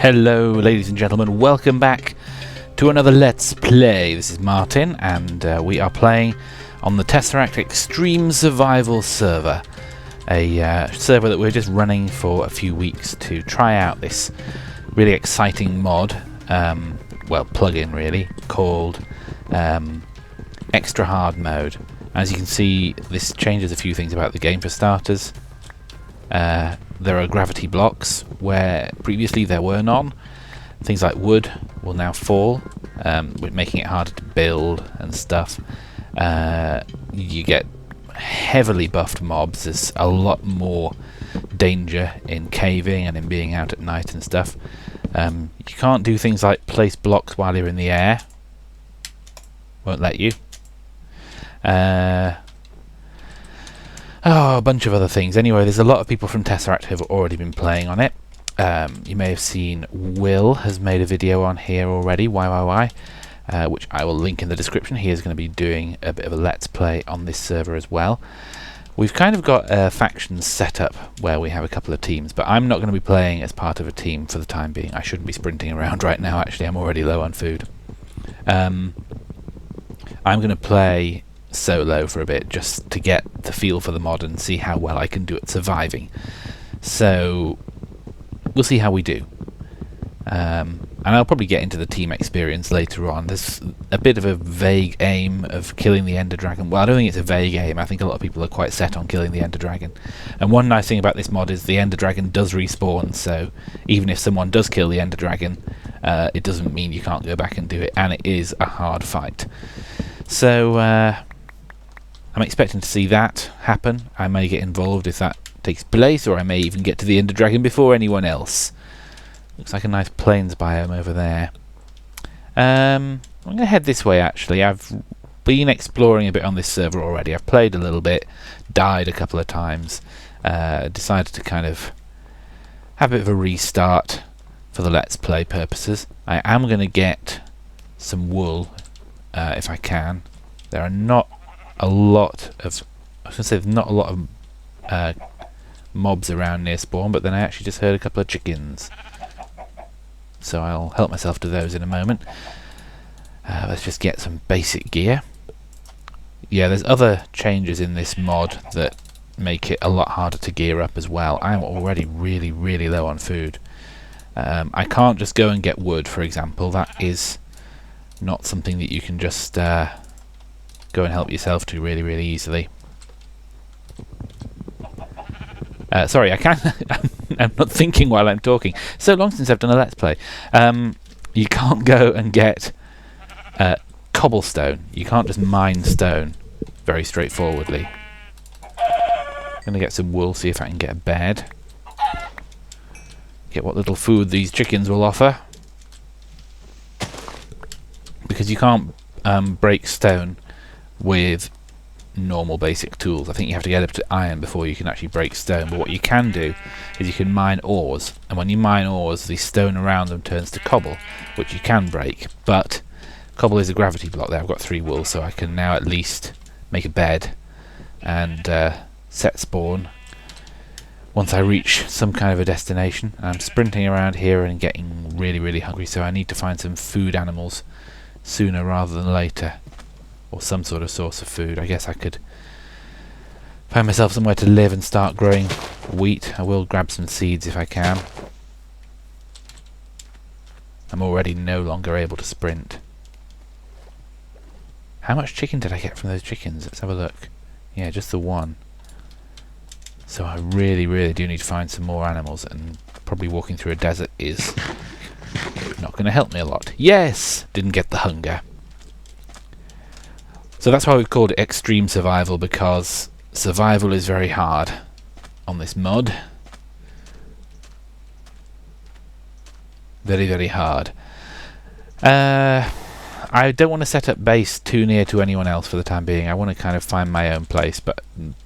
Hello ladies and gentlemen, welcome back to another Let's Play. This is Martin and we are playing on the Tesseract Extreme Survival server. A server that we're just running for a few weeks to try out this really exciting mod, well plug-in really, called Extra Hard Mode. As you can see, this changes a few things about the game for starters. There are gravity blocks where previously there were none. Things like wood will now fall, making it harder to build and stuff. You get heavily buffed mobs. There's a lot more danger in caving and in being out at night and stuff. You can't do things like place blocks while you're in the air. Won't let you. Oh, a bunch of other things. Anyway, there's a lot of people from Tesseract who have already been playing on it. You may have seen Will has made a video on here already, why, which I will link in the description. He is going to be doing a bit of a Let's Play on this server as well. We've kind of got factions set up where we have a couple of teams, but I'm not going to be playing as part of a team for the time being. I shouldn't be sprinting around right now, actually. I'm already low on food. I'm going to play solo for a bit just to get the feel for the mod and see how well I can do at surviving. So we'll see how we do. And I'll probably get into the team experience later on. There's a bit of a vague aim of killing the Ender Dragon. Well, I don't think it's a vague aim. I think a lot of people are quite set on killing the Ender Dragon. And one nice thing about this mod is the Ender Dragon does respawn, so even if someone does kill the Ender Dragon, it doesn't mean you can't go back and do it, and it is a hard fight. So I'm expecting to see that happen. I may get involved if that takes place, or I may even get to the Ender Dragon before anyone else. Looks like a nice plains biome over there. I'm going to head this way actually. I've been exploring a bit on this server already. I've played a little bit, died a couple of times, decided to kind of have a bit of a restart for the Let's Play purposes. I am going to get some wool if I can. There are not a lot of, I was going to say there's not a lot of mobs around near spawn, but then I actually just heard a couple of chickens. So I'll help myself to those in a moment. Let's just get some basic gear. Yeah, there's other changes in this mod that make it a lot harder to gear up as well. I'm already really low on food. I can't just go and get wood, for example. That is not something that you can just go and help yourself to really easily. Sorry, I can't. I'm not thinking while I'm talking. So long since I've done a Let's Play. You can't go and get cobblestone. You can't just mine stone very straightforwardly. I'm going to get some wool, see if I can get a bed. Get what little food these chickens will offer. Because you can't break stone with normal basic tools. I think you have to get up to iron before you can actually break stone, but what you can do is you can mine ores, and when you mine ores the stone around them turns to cobble, which you can break, but cobble is a gravity block there. I've got 3 wool, so I can now at least make a bed and set spawn once I reach some kind of a destination. I'm sprinting around here and getting really hungry, so I need to find some food animals sooner rather than later, or some sort of source of food. I guess I could find myself somewhere to live and start growing wheat. I will grab some seeds if I can. I'm already no longer able to sprint. How much chicken did I get from those chickens? Let's have a look. Yeah, just the one. So I really do need to find some more animals, and probably walking through a desert is not going to help me a lot. Yes! Didn't get the hunger. So that's why we've called it Extreme Survival, because survival is very hard on this mod. Very hard. I don't want to set up base too near to anyone else for the time being. I want to kind of find my own place, but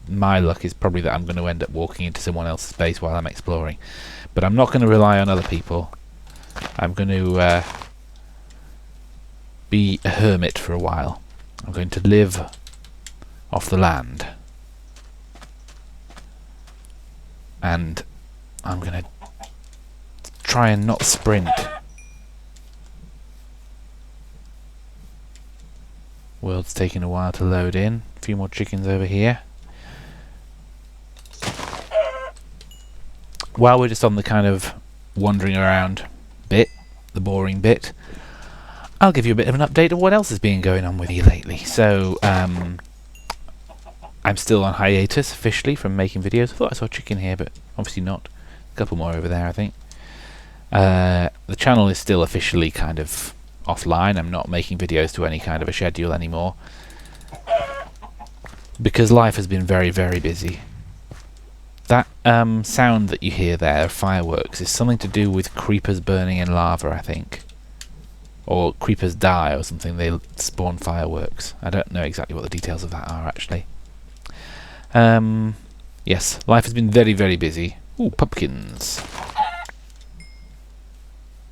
my luck is probably that I'm going to end up walking into someone else's base while I'm exploring. But I'm not going to rely on other people. I'm going to be a hermit for a while. I'm going to live off the land. And I'm going to try and not sprint. World's taking a while to load in. A few more chickens over here. While we're just on the kind of wandering around bit, the boring bit, I'll give you a bit of an update of what else has been going on with you lately. So, I'm still on hiatus officially from making videos. I thought I saw a chicken here, but obviously not. A couple more over there, I think. The channel is still officially kind of offline. I'm not making videos to any kind of a schedule anymore because life has been very, very busy. That sound that you hear there, fireworks, is something to do with creepers burning in lava, I think. Or creepers die or something, they spawn fireworks. I don't know exactly what the details of that are, actually. Yes, life has been very, very busy. Ooh, pumpkins.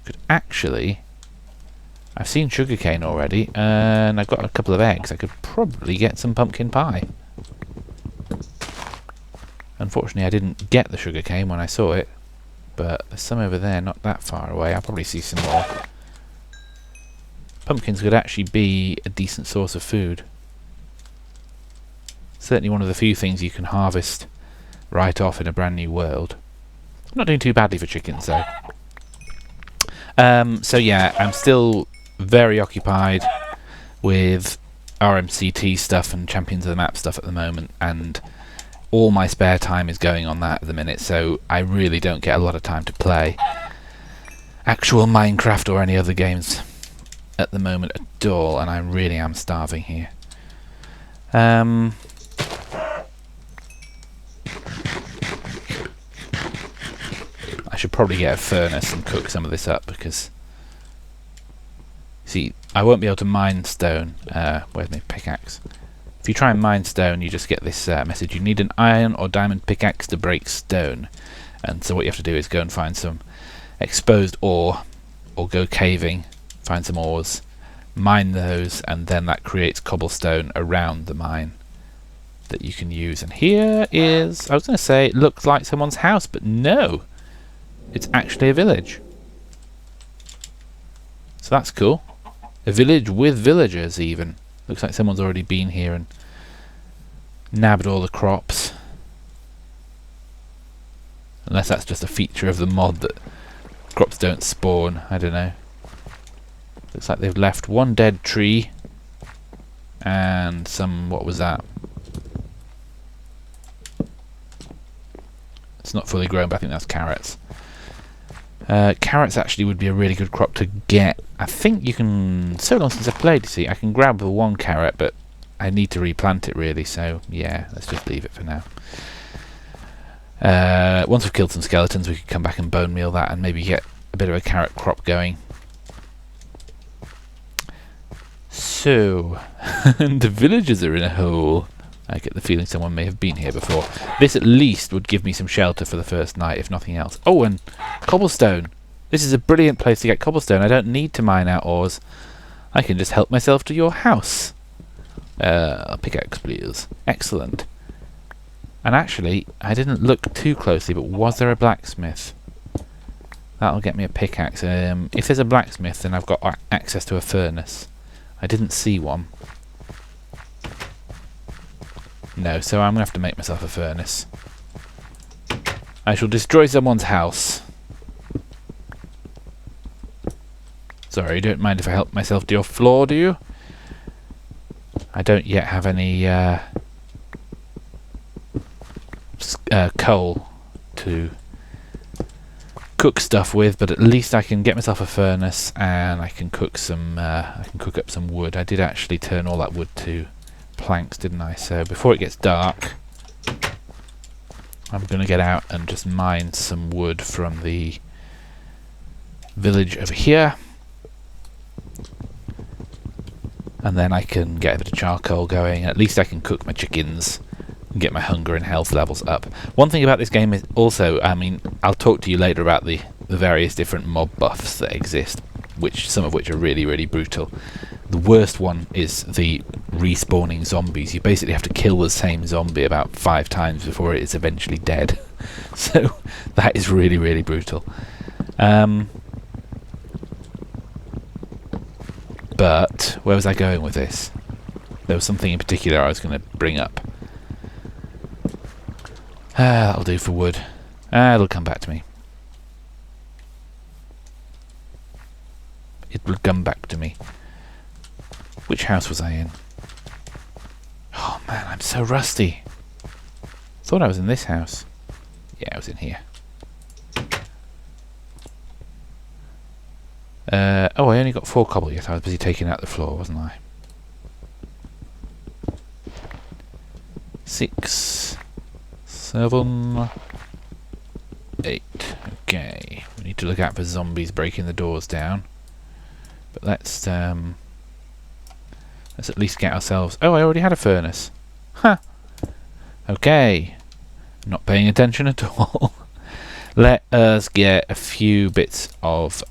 Could actually... I've seen sugarcane already, and I've got a couple of eggs. I could probably get some pumpkin pie. Unfortunately, I didn't get the sugarcane when I saw it, but there's some over there, not that far away. I'll probably see some more. Pumpkins could actually be a decent source of food. Certainly one of the few things you can harvest right off in a brand new world. I'm not doing too badly for chickens, though. So yeah, I'm still very occupied with RMCT stuff and Champions of the Map stuff at the moment, and all my spare time is going on that at the minute, so I really don't get a lot of time to play actual Minecraft or any other games at the moment at all, and I really am starving here. I should probably get a furnace and cook some of this up, because see, I won't be able to mine stone. Where's my pickaxe? If you try and mine stone, you just get this message: you need an iron or diamond pickaxe to break stone. And so what you have to do is go and find some exposed ore, or go caving, find some ores, mine those, and then that creates cobblestone around the mine that you can use. And here is, I was going to say it looks like someone's house, but no, it's actually a village. So that's cool. A village with villagers even. Looks like someone's already been here and nabbed all the crops. Unless that's just a feature of the mod that crops don't spawn, I don't know. Looks like they've left one dead tree and some, what was that? It's not fully grown, but I think that's carrots. Carrots actually would be a really good crop to get. I think you can, so long since I've played, you see, I can grab the one carrot, but I need to replant it really, so yeah, let's just leave it for now. Once we've killed some skeletons, we could come back and bone meal that and maybe get a bit of a carrot crop going. So, the villagers are in a hole. I get the feeling someone may have been here before. This at least would give me some shelter for the first night, if nothing else. Oh, and cobblestone. This is a brilliant place to get cobblestone. I don't need to mine out ores. I can just help myself to your house. Pickaxe, please. Excellent. And actually, I didn't look too closely, but was there a blacksmith? That'll get me a pickaxe. If there's a blacksmith, then I've got access to a furnace. I didn't see one. No, so I'm going to have to make myself a furnace. I shall destroy someone's house. Sorry, you don't mind if I help myself to your floor, do you? I don't yet have any coal to cook stuff with, but at least I can get myself a furnace and I can cook some. I can cook up some wood. I did actually turn all that wood to planks, didn't I? So before it gets dark, I'm going to get out and just mine some wood from the village over here, and then I can get a bit of charcoal going. At least I can cook my chickens and get my hunger and health levels up. One thing about this game is also, I mean, I'll talk to you later about the various different mob buffs that exist, some of which are really, really brutal. The worst one is the respawning zombies. You basically have to kill the same zombie about 5 times before it is eventually dead. So that is really, really brutal. But where was I going with this? There was something in particular I was going to bring up. That'll do for wood. It'll come back to me. It will come back to me. Which house was I in? Oh man, I'm so rusty. Thought I was in this house. Yeah, I was in here. Oh, I only got 4 cobble yet. I was busy taking out the floor, wasn't I? 6, 7, 8. Okay. We need to look out for zombies breaking the doors down. But let's at least get ourselves... Oh, I already had a furnace. Huh. Okay. Not paying attention at all. Let us get a few bits of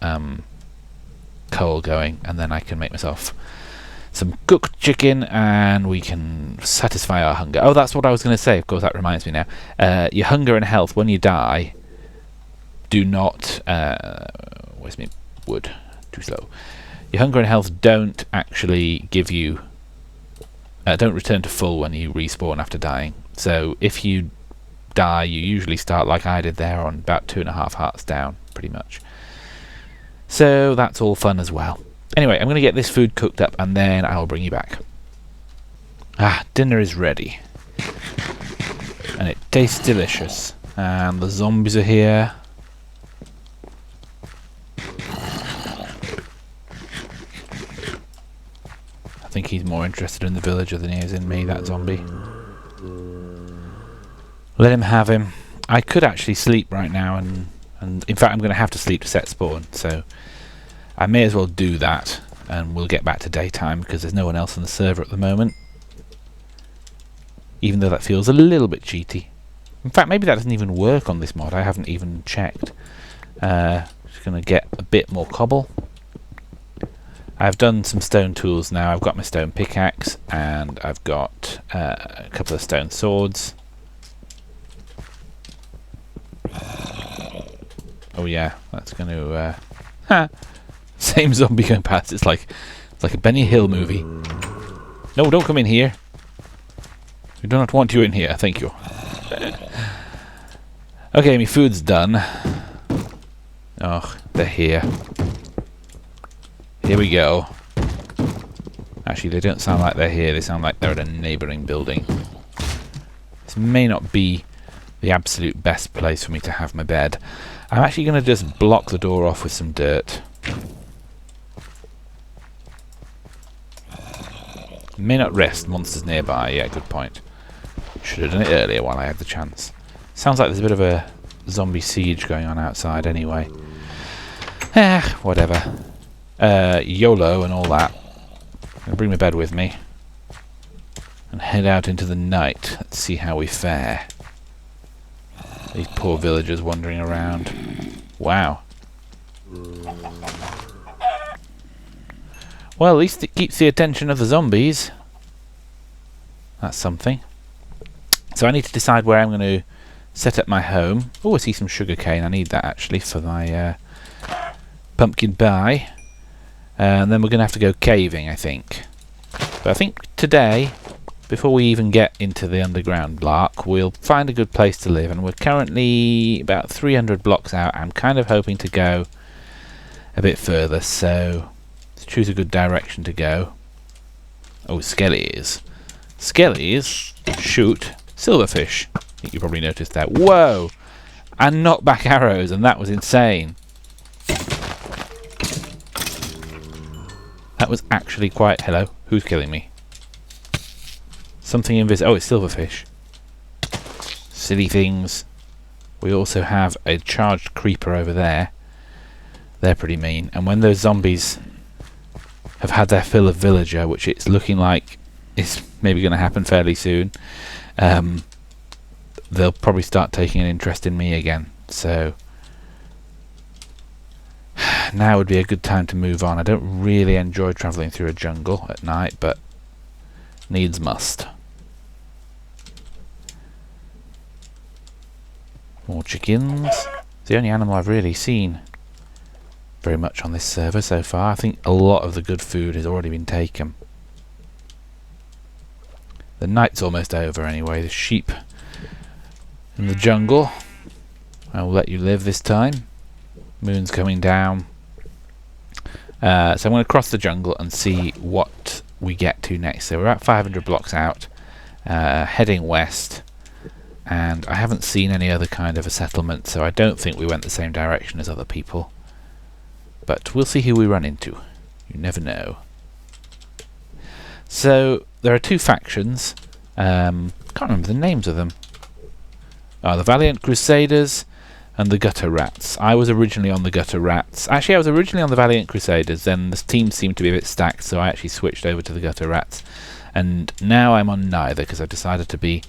coal going, and then I can make myself some cooked chicken, and we can satisfy our hunger. Oh, that's what I was going to say. Of course, that reminds me now. Your hunger and health, when you die, do not... where's my wood? Too slow. Your hunger and health don't actually give you... don't return to full when you respawn after dying. So if you die, you usually start like I did there on about 2.5 hearts down, pretty much. So that's all fun as well. Anyway, I'm going to get this food cooked up and then I'll bring you back. Dinner is ready. And it tastes delicious. And the zombies are here. I think he's more interested in the villager than he is in me, that zombie. Let him have him. I could actually sleep right now, and in fact I'm going to have to sleep to set spawn, so I may as well do that, and we'll get back to daytime because there's no one else on the server at the moment. Even though that feels a little bit cheaty. In fact, maybe that doesn't even work on this mod. I haven't even checked. Just going to get a bit more cobble. I've done some stone tools now. I've got my stone pickaxe, and I've got a couple of stone swords. Oh yeah, that's going to... Same zombie going past. It's like a Benny Hill movie. No, don't come in here. We do not want you in here. Thank you. Okay, my food's done. Oh, they're here. Here we go. Actually, they don't sound like they're here. They sound like they're at a neighbouring building. This may not be the absolute best place for me to have my bed. I'm actually going to just block the door off with some dirt. May not rest monsters nearby. Yeah, good point. Should have done it earlier while I had the chance. Sounds like there's a bit of a zombie siege going on outside anyway. Whatever. YOLO and all that. I'm going to bring my bed with me and head out into the night. Let's see how we fare. These poor villagers wandering around. Wow. Well, at least it keeps the attention of the zombies. That's something. So I need to decide where I'm going to set up my home. Oh, I see some sugarcane. I need that actually for my pumpkin pie. And then we're going to have to go caving, I think. But I think today, before we even get into the underground block, we'll find a good place to live. And we're currently about 300 blocks out. I'm kind of hoping to go a bit further, so let's choose a good direction to go. Oh, skellies. Skellies shoot silverfish. I think you probably noticed that. Whoa! And knock back arrows, and that was insane. That was actually quite... Hello? Who's killing me? Something invisible. Oh, it's silverfish. Silly things. We also have a charged creeper over there. They're pretty mean. And when those zombies have had their fill of villager, which it's looking like is maybe going to happen fairly soon, they'll probably start taking an interest in me again. So now would be a good time to move on. I don't really enjoy travelling through a jungle at night, but needs must. More chickens. It's the only animal I've really seen. very much on this server so far. I think a lot of the good food has already been taken. The night's almost over anyway. The sheep in the jungle. I will let you live this time. Moon's coming down. So I'm going to cross the jungle and see what we get to next. So we're at 500 blocks out, heading west, and I haven't seen any other kind of a settlement, so I don't think we went the same direction as other people. But we'll see who we run into. You never know. So there are two factions. Can't remember the names of them. The Valiant Crusaders and the Gutter Rats. I was originally on the Gutter Rats. Actually, I was originally on the Valiant Crusaders, then the team seemed to be a bit stacked, so I actually switched over to the Gutter Rats. And now I'm on neither, because I've decided to be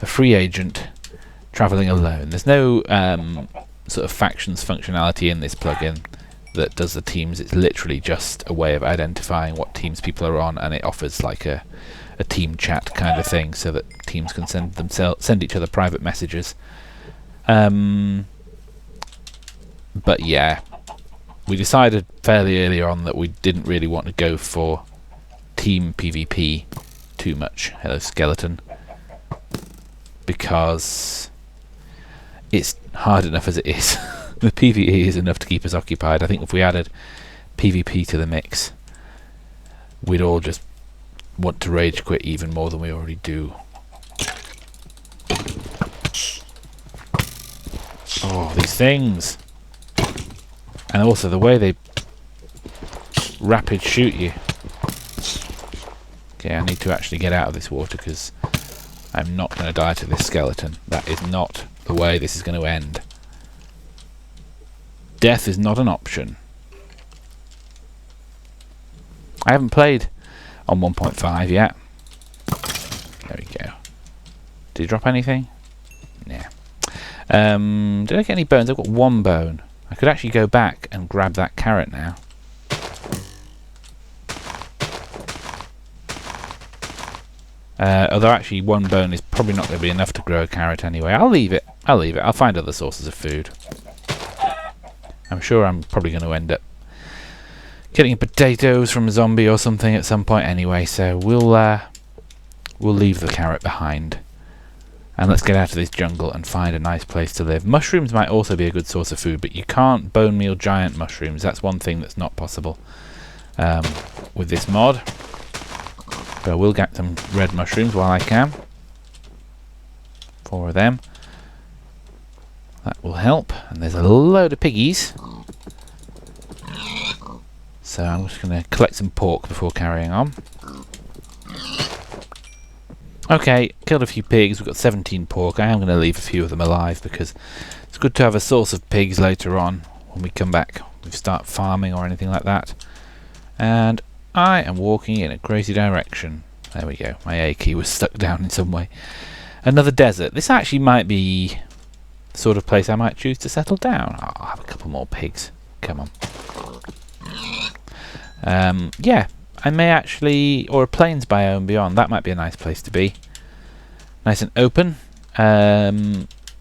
a free agent, travelling alone. There's no sort of factions functionality in this plugin that does the teams. It's literally just a way of identifying what teams people are on, and it offers like a team chat kind of thing, so that teams can send each other private messages. But yeah, we decided fairly early on that we didn't really want to go for team PvP too much. Hello, skeleton. Because it's hard enough as it is. The PvE is enough to keep us occupied. I think if we added PvP to the mix, we'd all just want to rage quit even more than we already do. Oh, these things! And also the way they rapid shoot you. Okay, I need to actually get out of this water because I'm not going to die to this skeleton. That is not the way this is going to end. Death is not an option. I haven't played on 1.5 yet. There we go. Did you drop anything? Nah. Did I get any bones? I've got one bone. I could actually go back and grab that carrot now. Although actually one bone is probably not going to be enough to grow a carrot anyway. I'll leave it. I'll find other sources of food. I'm sure I'm probably going to end up getting potatoes from a zombie or something at some point anyway, so we'll leave the carrot behind. And let's get out of this jungle and find a nice place to live. Mushrooms might also be a good source of food, but you can't bone meal giant mushrooms. That's one thing that's not possible with this mod. But I will get some red mushrooms while I can. 4 of them. That will help. And there's a load of piggies. So I'm just going to collect some pork before carrying on. Okay, killed a few pigs. We've got 17 pork. I am going to leave a few of them alive because it's good to have a source of pigs later on when we come back. We start farming or anything like that. And I am walking in a crazy direction. There we go. My A key was stuck down in some way. Another desert. This actually might be the sort of place I might choose to settle down. Oh, I'll have a couple more pigs. Come on. Yeah. I may actually, or a plains biome beyond, that might be a nice place to be. Nice and open.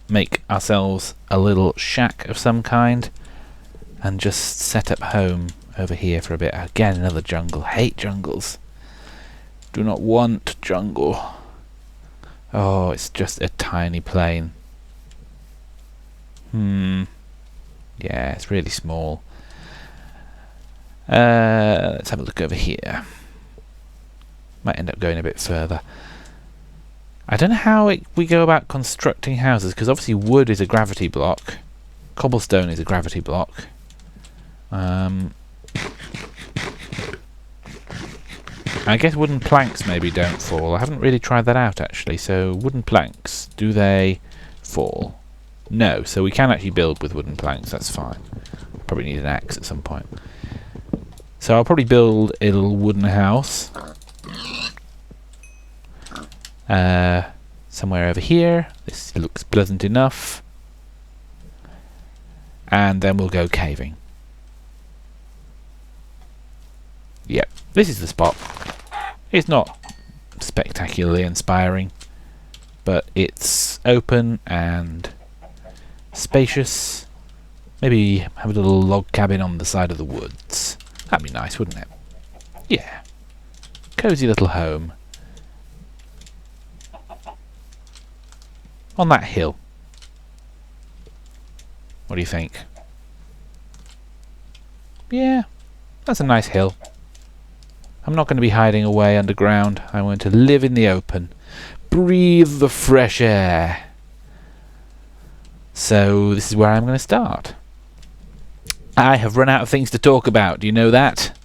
Make ourselves a little shack of some kind and just set up home over here for a bit. Again, another jungle. Hate jungles. Do not want jungle. Oh, it's just a tiny plain. Yeah, it's really small. Let's have a look over here. Might end up going a bit further. I don't know how we go about constructing houses, because obviously wood is a gravity block. Cobblestone is a gravity block. I guess wooden planks maybe don't fall. I haven't really tried that out actually. So wooden planks, do they fall? No, so we can actually build with wooden planks, that's fine. Probably need an axe at some point. So I'll probably build a little wooden house somewhere over here. This looks pleasant enough. And then we'll go caving. Yep, this is the spot. It's not spectacularly inspiring, but it's open and spacious Maybe have a little log cabin on the side of the woods. That'd be nice, wouldn't it? Yeah. Cozy little home. On that hill. What do you think? Yeah, that's a nice hill. I'm not going to be hiding away underground. I want to live in the open. Breathe the fresh air. So this is where I'm going to start. I have run out of things to talk about. Do you know that?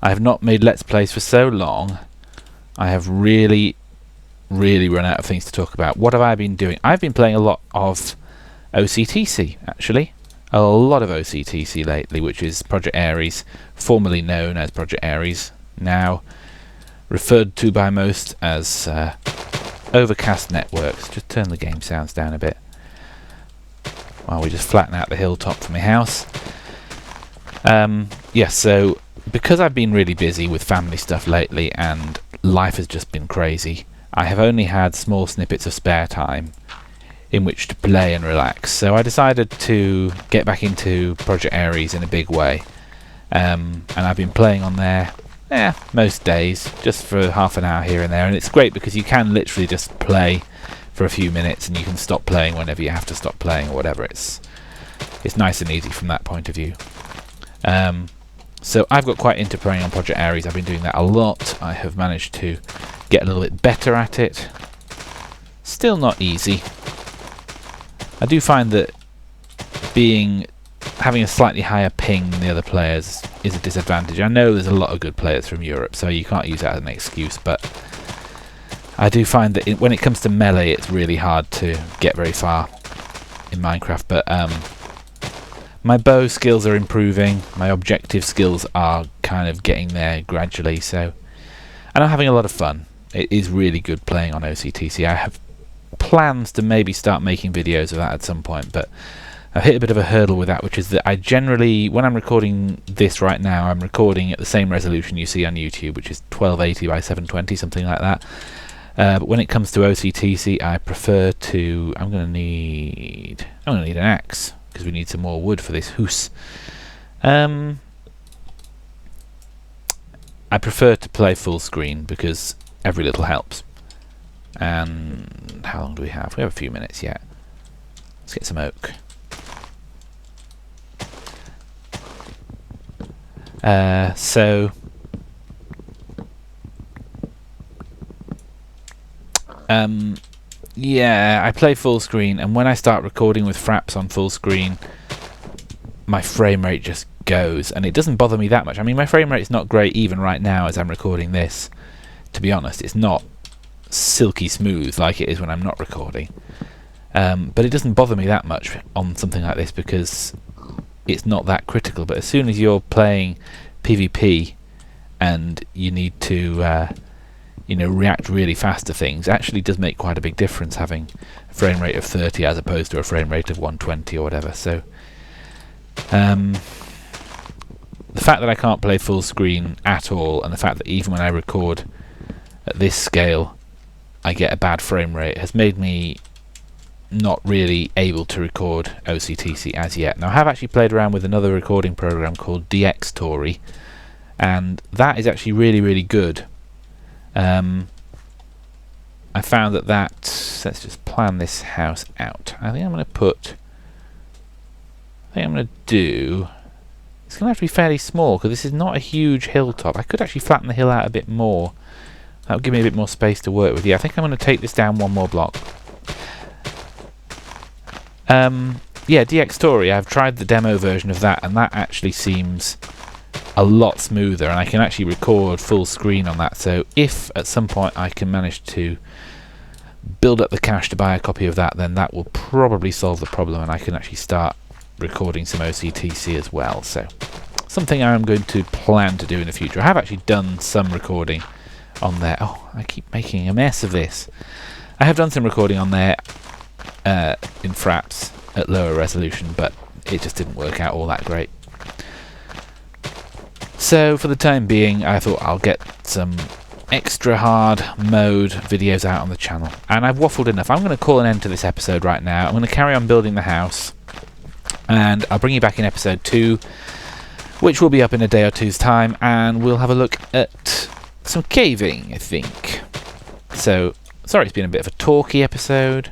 I have not made Let's Plays for so long. I have really run out of things to talk about. What have I been doing? I've been playing a lot of OCTC, actually. A lot of OCTC lately, which is Project Ares, formerly known as Project Ares, now referred to by most as Overcast Networks. Just turn the game sounds down a bit while we just flatten out the hilltop for my house. Yes, so because I've been really busy with family stuff lately and life has just been crazy, I have only had small snippets of spare time in which to play and relax. So I decided to get back into Project Ares in a big way. And I've been playing on there most days, just for half an hour here and there. And it's great because you can literally just play for a few minutes and you can stop playing whenever you have to stop playing or whatever. It's nice and easy from that point of view. So I've got quite into playing on Project Ares. I've been doing that a lot. I have managed to get a little bit better at it. Still not easy. I do find that having a slightly higher ping than the other players is a disadvantage. I know there's a lot of good players from Europe, so you can't use that as an excuse, but I do find that when it comes to melee, it's really hard to get very far in Minecraft. But my bow skills are improving, my objective skills are kind of getting there gradually, and I'm having a lot of fun. It is really good playing on OCTC. I have plans to maybe start making videos of that at some point, but I've hit a bit of a hurdle with that, which is that I generally, when I'm recording this right now, I'm recording at the same resolution you see on YouTube, which is 1280 by 720, something like that. But when it comes to OCTC, I prefer to... I'm going to need an axe, because we need some more wood for this house. I prefer to play full screen, because every little helps. And how long do we have? We have a few minutes yet. Let's get some oak. Yeah, I play full screen, and when I start recording with fraps on full screen, my frame rate just goes, and it doesn't bother me that much. I mean, my frame rate's not great even right now as I'm recording this. To be honest, it's not silky smooth like it is when I'm not recording. But it doesn't bother me that much on something like this because it's not that critical. But as soon as you're playing PvP and you need to react really fast to things, it actually does make quite a big difference having a frame rate of 30 as opposed to a frame rate of 120 or whatever. So the fact that I can't play full screen at all, and the fact that even when I record at this scale I get a bad frame rate, has made me not really able to record OCTC as yet. Now I have actually played around with another recording program called DxTory, and that is actually really good. I found that let's just plan this house out. I think I'm going to do, it's going to have to be fairly small because this is not a huge hilltop. I could actually flatten the hill out a bit more. That would give me a bit more space to work with. Yeah, I think I'm going to take this down one more block. Yeah, DxTory, I've tried the demo version of that, and that actually seems a lot smoother, and I can actually record full screen on that. So if at some point I can manage to build up the cash to buy a copy of that, then that will probably solve the problem, and I can actually start recording some OCTC as well. So something I'm going to plan to do in the future. I have actually done some recording on there. Oh, I keep making a mess of this. I have done some recording on there in fraps at lower resolution, but it just didn't work out all that great. So for the time being, I thought I'll get some extra hard mode videos out on the channel, and I've waffled enough. I'm going to call an end to this episode right now. I'm going to carry on building the house, And I'll bring you back in episode 2, which will be up in a day or two's time, and we'll have a look at some caving, I think. So, sorry it's been a bit of a talky episode.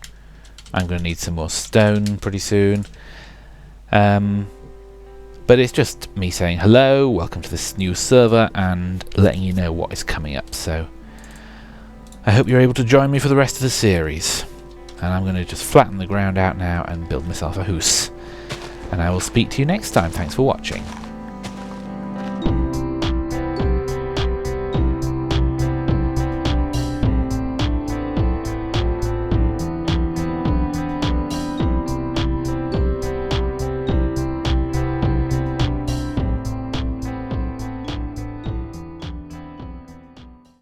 I'm going to need some more stone pretty soon. But it's just me saying hello, welcome to this new server, and letting you know what is coming up. So, I hope you're able to join me for the rest of the series. And I'm going to just flatten the ground out now and build myself a house. And I will speak to you next time. Thanks for watching.